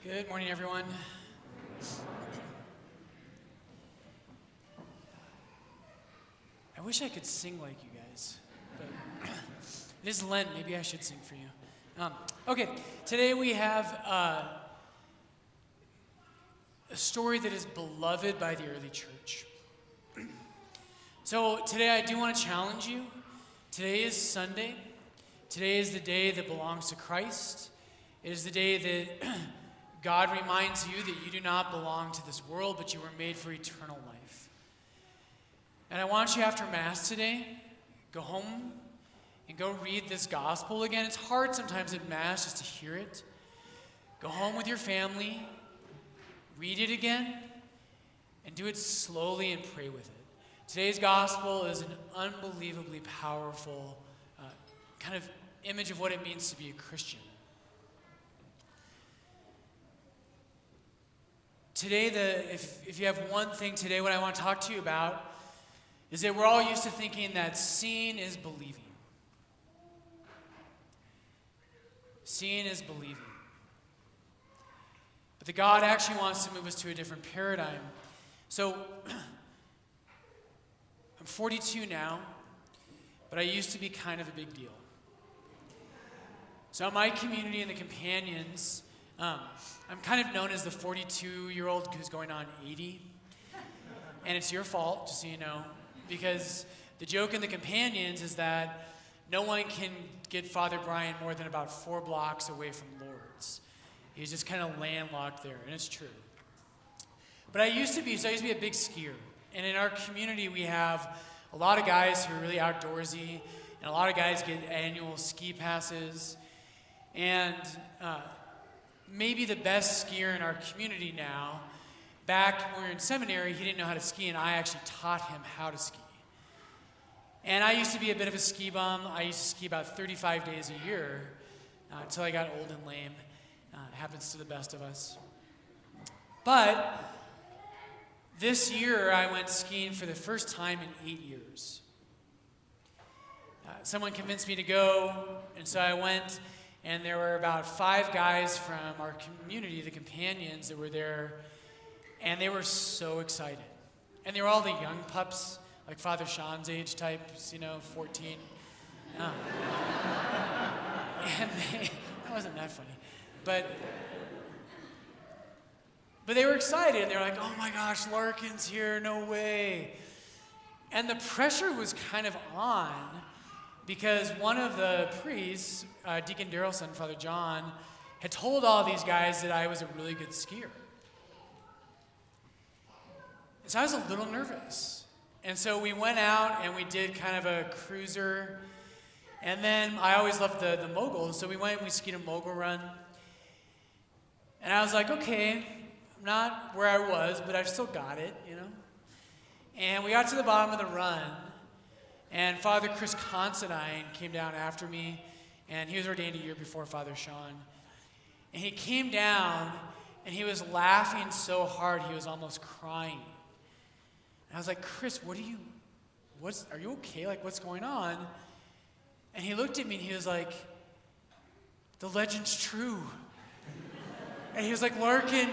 Good morning, everyone. I wish I could sing like you guys, but it is Lent. Maybe I should sing for you. Okay, today we have a story that is beloved by the early church. So today I do want to challenge you. Today is Sunday. Today is the day that belongs to Christ. It is the day that God reminds you that you do not belong to this world, but you were made for eternal life. And I want you after Mass today, go home and go read this gospel again. It's hard sometimes at Mass just to hear it. Go home with your family, read it again, and do it slowly and pray with it. Today's gospel is an unbelievably powerful kind of image of what it means to be a Christian. Today, if you have one thing today, what I want to talk to you about is that we're all used to thinking that seeing is believing. Seeing is believing. But that God actually wants to move us to a different paradigm. So, I'm 42 now, but I used to be kind of a big deal. So in my community and the companions, I'm kind of known as the 42-year-old who's going on 80. And it's your fault, just so you know, because the joke in the companions is that no one can get Father Brian more than about 4 blocks away from Lourdes. He's just kind of landlocked there, and it's true. But I used to be a big skier. And in our community, we have a lot of guys who are really outdoorsy, and a lot of guys get annual ski passes. And maybe the best skier in our community now, back when we were in seminary, he didn't know how to ski, and I actually taught him how to ski. And I used to be a bit of a ski bum. I used to ski about 35 days a year until I got old and lame. It happens to the best of us. But this year, I went skiing for the first time in 8 years. Someone convinced me to go, and so I went. And there were about 5 guys from our community, the companions, that were there, and they were so excited. And they were all the young pups, like Father Sean's age types, 14. And that wasn't that funny. But they were excited, and they were like, oh my gosh, Larkin's here, no way. And the pressure was kind of on, because one of the priests, Deacon Darrellson, Father John, had told all these guys that I was a really good skier. So I was a little nervous. And so we went out and we did kind of a cruiser. And then I always loved the moguls, so we went and we skied a mogul run. And I was like, okay, I'm not where I was, but I've still got it, And we got to the bottom of the run. And Father Chris Considine came down after me, and he was ordained a year before Father Sean. And he came down, and he was laughing so hard he was almost crying. And I was like, Chris, are you okay? Like, what's going on? And he looked at me, and he was like, the legend's true. And he was like, Larkin,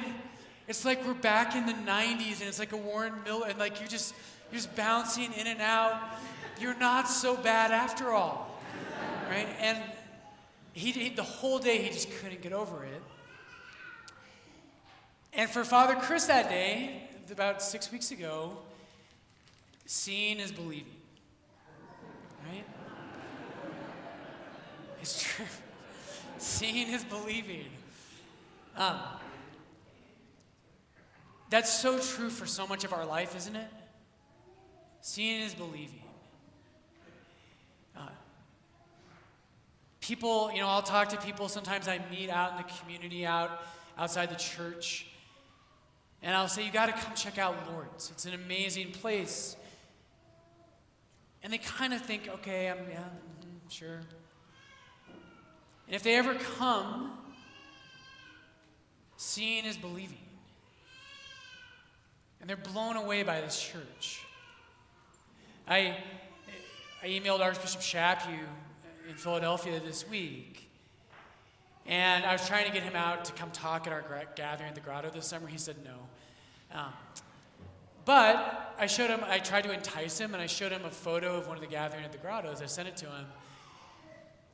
it's like we're back in the 90s, and it's like a Warren Miller, and like you're just bouncing in and out. You're not so bad after all, right? And he the whole day, he just couldn't get over it. And for Father Chris that day, about 6 weeks ago, seeing is believing, right? It's true. Seeing is believing. That's so true for so much of our life, isn't it? Seeing is believing. People, I'll talk to people. Sometimes I meet out in the community, outside the church. And I'll say, you got to come check out Lourdes. It's an amazing place. And they kind of think, okay, sure. And if they ever come, seeing is believing. And they're blown away by this church. I emailed Archbishop Chaput in Philadelphia this week, And I was trying to get him out to come talk at our gathering at the grotto this summer. He said no. But I tried to entice him, and I showed him a photo of one of the gathering at the grottos. I sent it to him.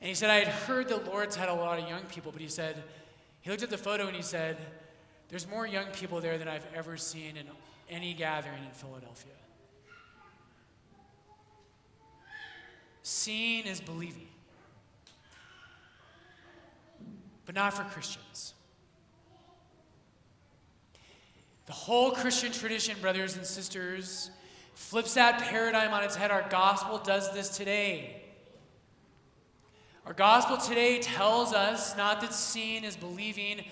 And he said, I had heard that Lord's had a lot of young people, but he looked at the photo and he said, there's more young people there than I've ever seen in any gathering in Philadelphia. Seeing is believing. But not for Christians. The whole Christian tradition, brothers and sisters, flips that paradigm on its head. Our gospel does this today. Our gospel today tells us not that seeing is believing,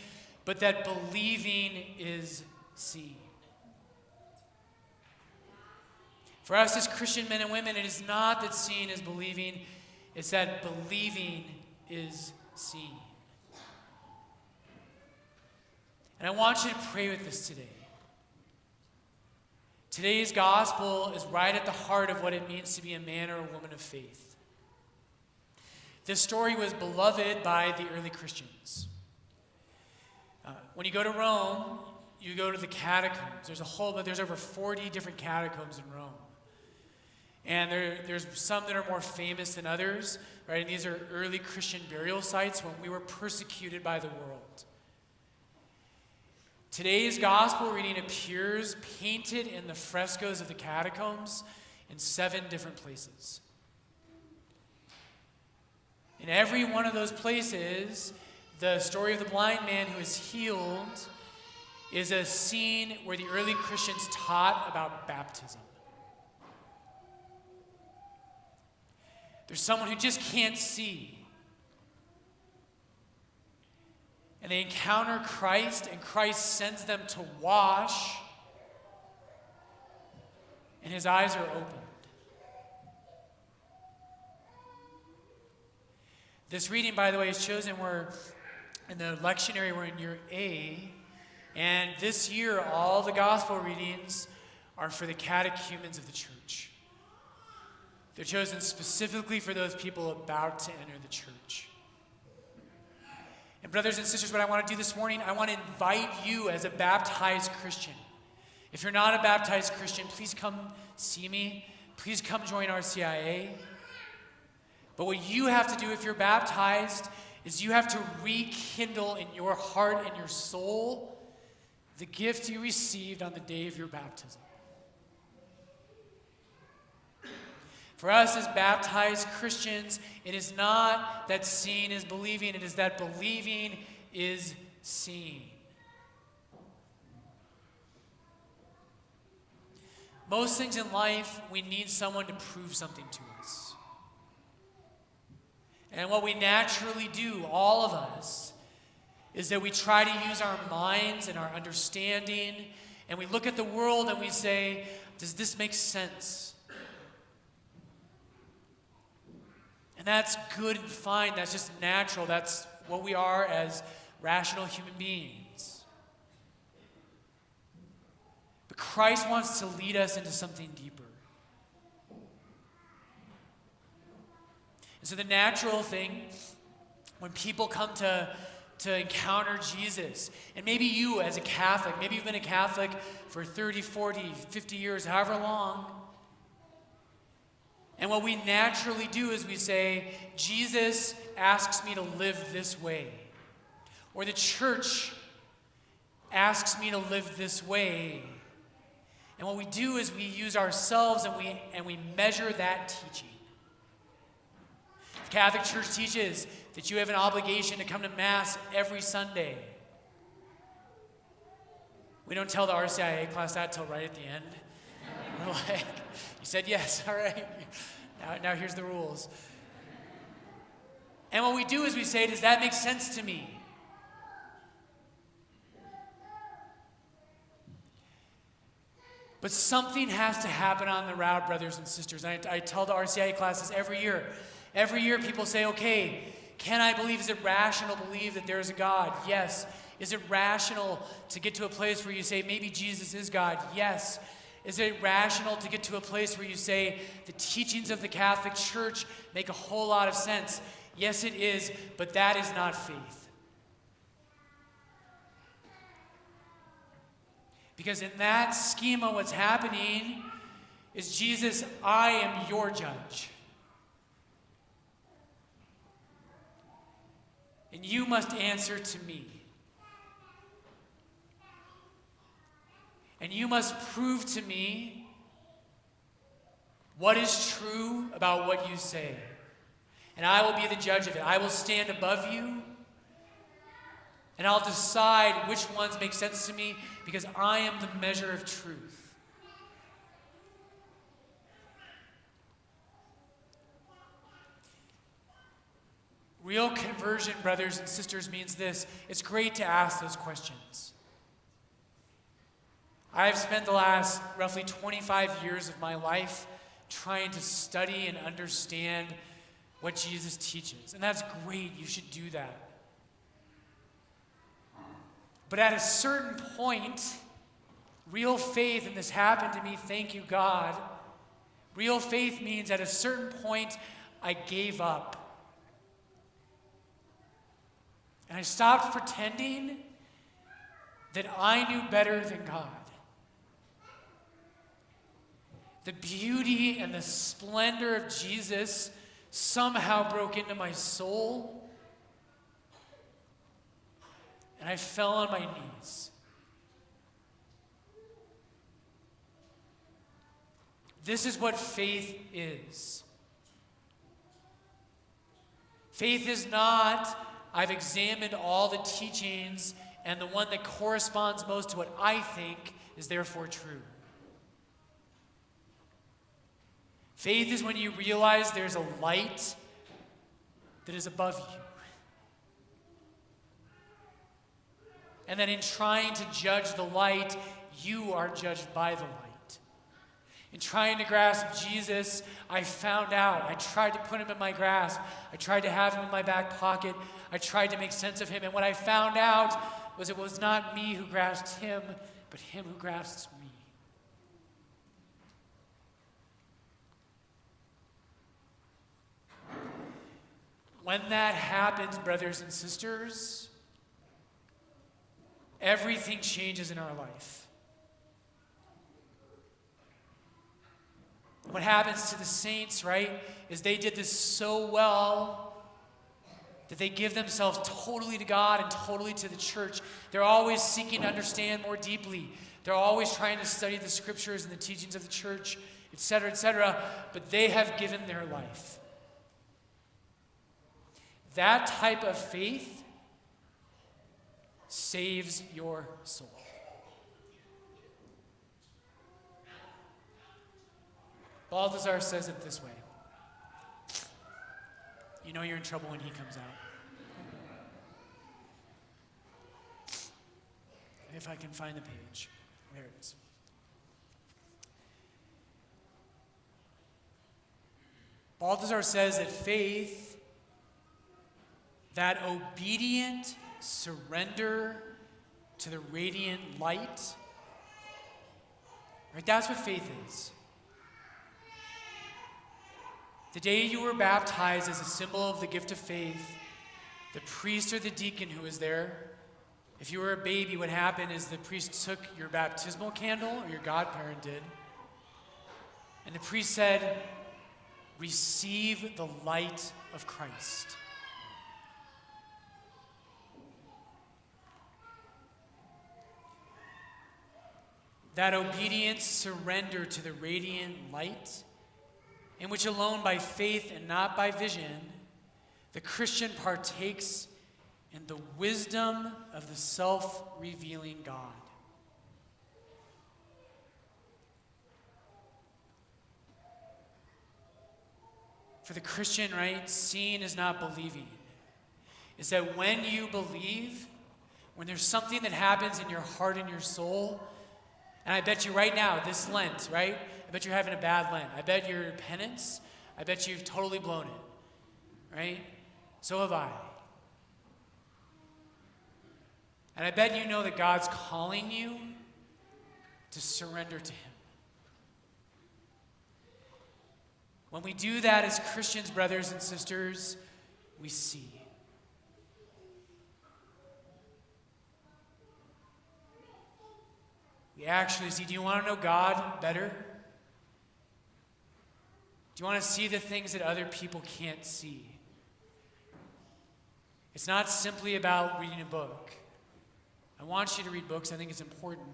but that believing is seeing. For us as Christian men and women, it is not that seeing is believing, it's that believing is seeing. And I want you to pray with this today. Today's gospel is right at the heart of what it means to be a man or a woman of faith. This story was beloved by the early Christians. When you go to Rome, you go to the catacombs. There's over 40 different catacombs in Rome. And there's some that are more famous than others, right? And these are early Christian burial sites when we were persecuted by the world. Today's gospel reading appears painted in the frescoes of the catacombs in 7 different places. In every one of those places, the story of the blind man who is healed is a scene where the early Christians taught about baptism. There's someone who just can't see. And they encounter Christ, and Christ sends them to wash, and his eyes are opened. This reading, by the way, is chosen. We're in the lectionary, we're in year A, and this year all the gospel readings are for the catechumens of the church. They're chosen specifically for those people about to enter the church. And brothers and sisters, what I want to do this morning, I want to invite you as a baptized Christian. If you're not a baptized Christian, please come see me. Please come join RCIA. But what you have to do if you're baptized is you have to rekindle in your heart and your soul the gift you received on the day of your baptism. For us as baptized Christians, it is not that seeing is believing, it is that believing is seeing. Most things in life, we need someone to prove something to us. And what we naturally do, all of us, is that we try to use our minds and our understanding, and we look at the world and we say, does this make sense? And that's good and fine. That's just natural. That's what we are as rational human beings. But Christ wants to lead us into something deeper. And so the natural thing, when people come to encounter Jesus, and maybe you as a Catholic, maybe you've been a Catholic for 30, 40, 50 years, however long, and what we naturally do is we say, Jesus asks me to live this way. Or the church asks me to live this way. And what we do is we use ourselves and we measure that teaching. The Catholic Church teaches that you have an obligation to come to Mass every Sunday. We don't tell the RCIA class that till right at the end. We're like, you said yes, all right. Now here's the rules. And what we do is we say, does that make sense to me? But something has to happen on the route, brothers and sisters. And I tell the RCIA classes every year. Every year people say, okay, can I believe, is it rational to believe that there is a God? Yes. Is it rational to get to a place where you say, maybe Jesus is God? Yes. Is it rational to get to a place where you say the teachings of the Catholic Church make a whole lot of sense? Yes, it is, but that is not faith. Because in that schema, what's happening is, Jesus, I am your judge. And you must answer to me. And you must prove to me what is true about what you say. And I will be the judge of it. I will stand above you. And I'll decide which ones make sense to me, because I am the measure of truth. Real conversion, brothers and sisters, means this. It's great to ask those questions. I've spent the last roughly 25 years of my life trying to study and understand what Jesus teaches. And that's great. You should do that. But at a certain point, real faith, and this happened to me, thank you, God. Real faith means at a certain point, I gave up. And I stopped pretending that I knew better than God. The beauty and the splendor of Jesus somehow broke into my soul, and I fell on my knees. This is what faith is. Faith is not, I've examined all the teachings, and the one that corresponds most to what I think is therefore true. Faith is when you realize there's a light that is above you. And that in trying to judge the light, you are judged by the light. In trying to grasp Jesus, I found out. I tried to put him in my grasp. I tried to have him in my back pocket. I tried to make sense of him. And what I found out was it was not me who grasped him, but him who grasps me. When that happens, brothers and sisters, everything changes in our life. What happens to the saints, right, is they did this so well that they give themselves totally to God and totally to the church. They're always seeking to understand more deeply. They're always trying to study the scriptures and the teachings of the church, etc., but they have given their life. That type of faith saves your soul. Balthazar says it this way. You know you're in trouble when he comes out. If I can find the page. There it is. Balthazar says that faith, that obedient surrender to the radiant light, right? That's what faith is. The day you were baptized as a symbol of the gift of faith, the priest or the deacon who was there, if you were a baby, what happened is the priest took your baptismal candle, or your godparent did, and the priest said, "Receive the light of Christ." That obedient surrender to the radiant light, in which alone by faith and not by vision, the Christian partakes in the wisdom of the self-revealing God. For the Christian, right, seeing is not believing. Is that when you believe, when there's something that happens in your heart and your soul, and I bet you right now, this Lent, right? I bet you're having a bad Lent. I bet your penance, I bet you've totally blown it, right? So have I. And I bet you know that God's calling you to surrender to him. When we do that as Christians, brothers and sisters, we see. We we actually see. Do you want to know God better? Do you want to see the things that other people can't see? It's not simply about reading a book. I want you to read books. I think it's important.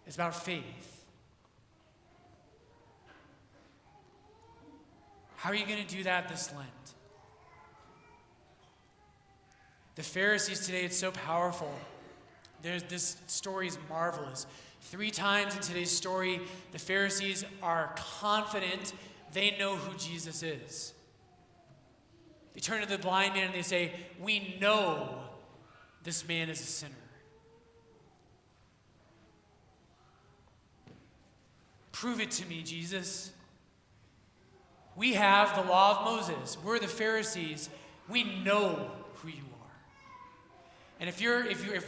It's about faith. How are you going to do that this Lent? The Pharisees today, it's so powerful. This story is marvelous. 3 times in today's story, the Pharisees are confident they know who Jesus is. They turn to the blind man and they say, "We know this man is a sinner." Prove it to me, Jesus. We have the law of Moses. We're the Pharisees. We know who you are. And if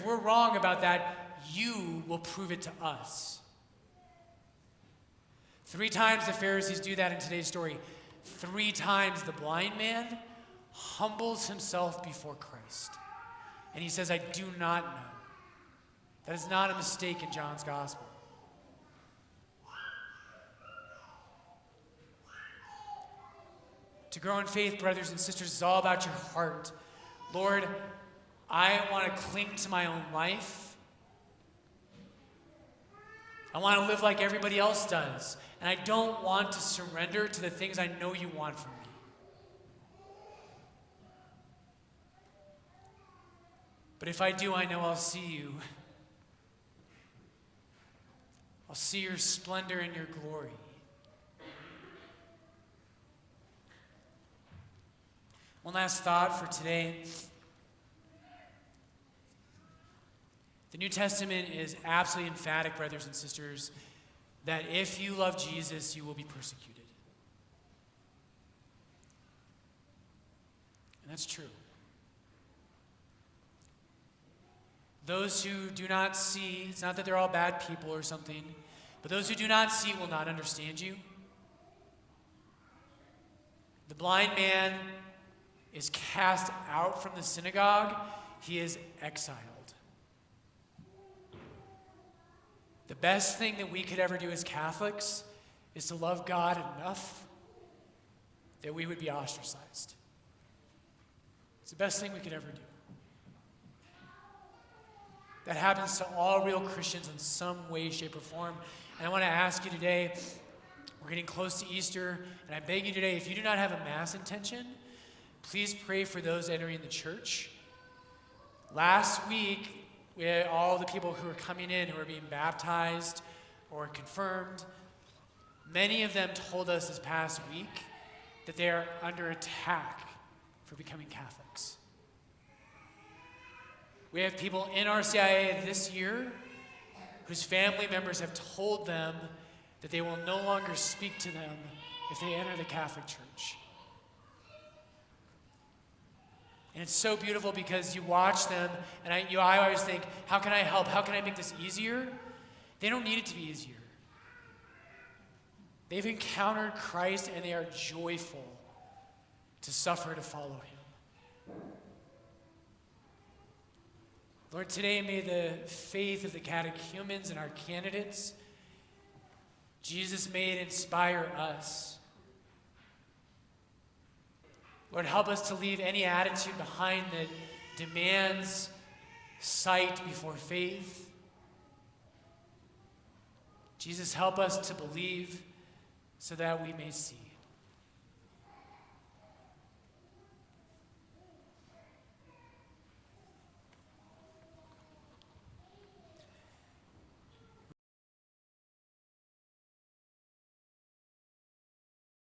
we're wrong about that, you will prove it to us. 3 times the Pharisees do that in today's story. 3 times the blind man humbles himself before Christ. And he says, "I do not know." That is not a mistake in John's gospel. To grow in faith, brothers and sisters, is all about your heart. Lord, I want to cling to my own life. I want to live like everybody else does. And I don't want to surrender to the things I know you want from me. But if I do, I know I'll see you. I'll see your splendor and your glory. One last thought for today. The New Testament is absolutely emphatic, brothers and sisters, that if you love Jesus, you will be persecuted. And that's true. Those who do not see, it's not that they're all bad people or something, but those who do not see will not understand you. The blind man is cast out from the synagogue. He is exiled. The best thing that we could ever do as Catholics is to love God enough that we would be ostracized. It's the best thing we could ever do. That happens to all real Christians in some way, shape, or form. And I want to ask you today, we're getting close to Easter, and I beg you today, if you do not have a Mass intention, please pray for those entering the church. Last week, we had all the people who were coming in, who were being baptized or confirmed. Many of them told us this past week that they are under attack for becoming Catholics. We have people in our CIA this year whose family members have told them that they will no longer speak to them if they enter the Catholic Church. And it's so beautiful because you watch them, and I always think, how can I help? How can I make this easier? They don't need it to be easier. They've encountered Christ, and they are joyful to suffer to follow him. Lord, today may the faith of the catechumens and our candidates, Jesus, may it inspire us. Lord, help us to leave any attitude behind that demands sight before faith. Jesus, help us to believe so that we may see.